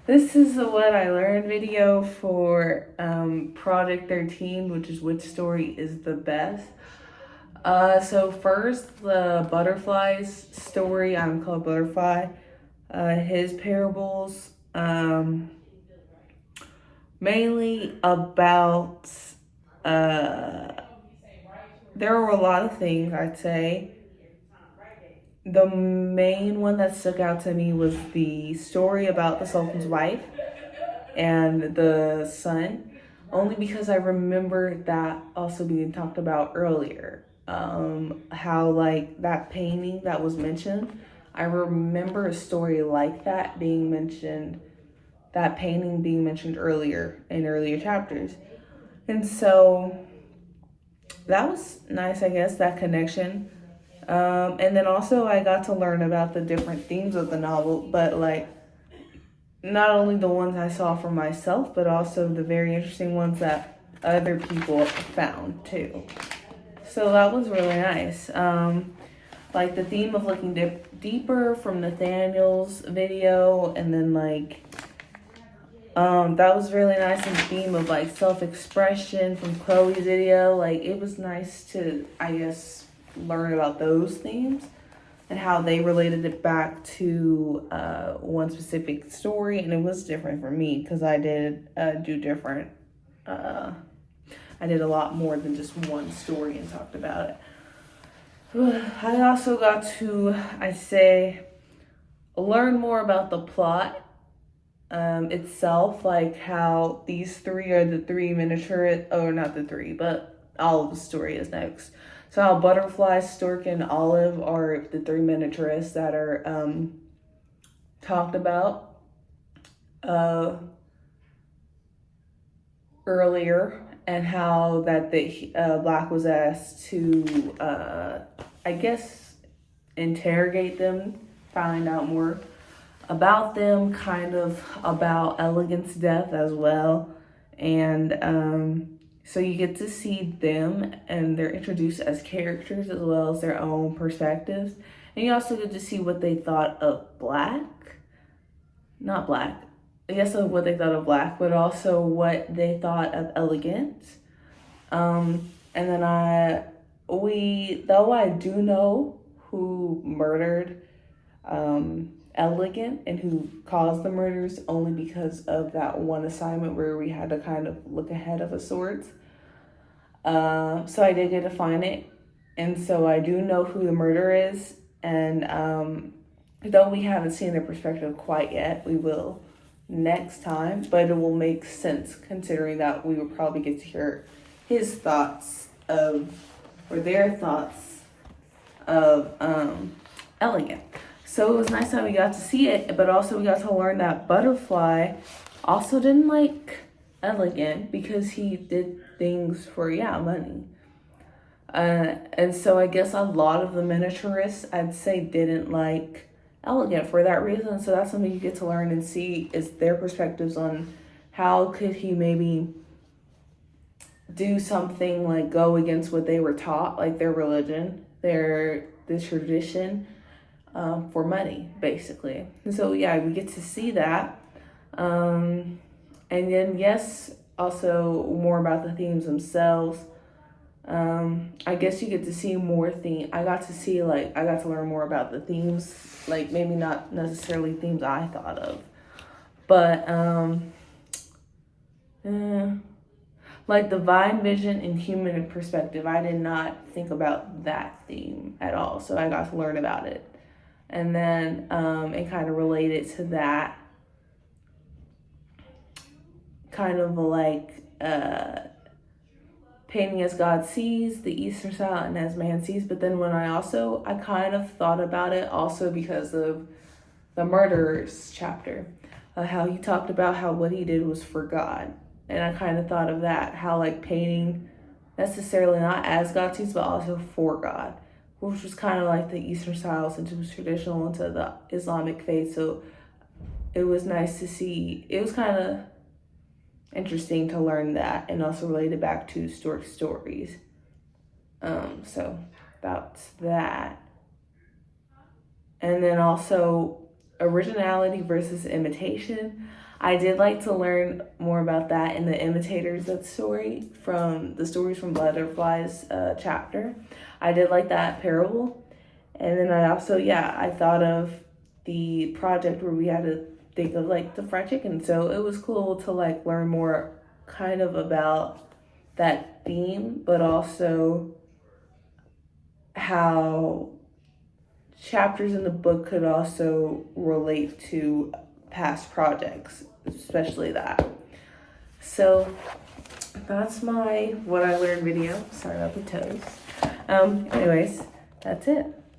This is a what I learned video for Project 13, which is which story is the best. So first, the butterflies story. I'm called Butterfly. His parables, mainly about. There were a lot of things, I'd say. The main one that stuck out to me was the story about the Sultan's wife and the son, only because I remember that also being talked about earlier. How, like, that painting that was mentioned, I remember a story like that being mentioned, that painting being mentioned earlier in earlier chapters. And so that was nice, I guess, that connection. And then also I got to learn about the different themes of the novel, but like not only the ones I saw for myself, but also the very interesting ones that other people found too. So that was really nice. Like the theme of looking deeper from Nathaniel's video, and then like that was really nice. And the theme of like self-expression from Chloe's video, like it was nice to, I guess, learn about those themes and how they related it back to one specific story. And it was different for me because I did do different. I did a lot more than just one story and talked about it. I also got to, I say, learn more about the plot itself, like how these three are the three miniature, or not the three, but all of the story is next. So how Butterfly, Stork, and Olive are the three miniaturists that are talked about earlier, and how that the Black was asked to, I guess, interrogate them, find out more about them, kind of about Elegant's death as well. And so you get to see them, and they're introduced as characters as well as their own perspectives. And you also get to see what they thought of Black. Not Black. Yes, of what they thought of Black, but also what they thought of Elegant. And then though I do know who murdered Elegant and who caused the murders, only because of that one assignment where we had to kind of look ahead of a sorts. So I did get to find it, and so I do know who the murderer is, and though we haven't seen their perspective quite yet, we will next time, but it will make sense considering that we will probably get to hear his thoughts of, or their thoughts of Elegant. So it was nice that we got to see it, but also we got to learn that Butterfly also didn't like Elegant because he did things for, money. And so I guess a lot of the miniaturists, I'd say, didn't like Elegant for that reason. So that's something you get to learn and see is their perspectives on how could he maybe do something like go against what they were taught, like their religion, this tradition, for money, basically. And so we get to see that. And then yes, also more about the themes themselves. I guess you get to see more I got to learn more about the themes, like maybe not necessarily themes I thought of, but like divine vision and human perspective. I did not think about that theme at all, so I got to learn about it. And then it kind of related to that, kind of like painting as God sees, the Eastern style, and as man sees. But then when I kind of thought about it also because of the murderers chapter, how he talked about how what he did was for God. And I kind of thought of that, how like painting necessarily not as God sees, but also for God, which was kind of like the Eastern style since it was traditional into the Islamic faith. So it was nice to see. It was kind of interesting to learn that and also relate it back to Stork's stories. So that's that. And then also originality versus imitation. I did like to learn more about that in the Imitators That Story from the Stories from Butterflies chapter. I did like that parable. And then I also, I thought of the project where we had to think of like the fried chicken. So it was cool to like learn more kind of about that theme, but also how chapters in the book could also relate to past projects, especially that. So that's my what I learned video. Sorry about the toes. Anyways, that's it.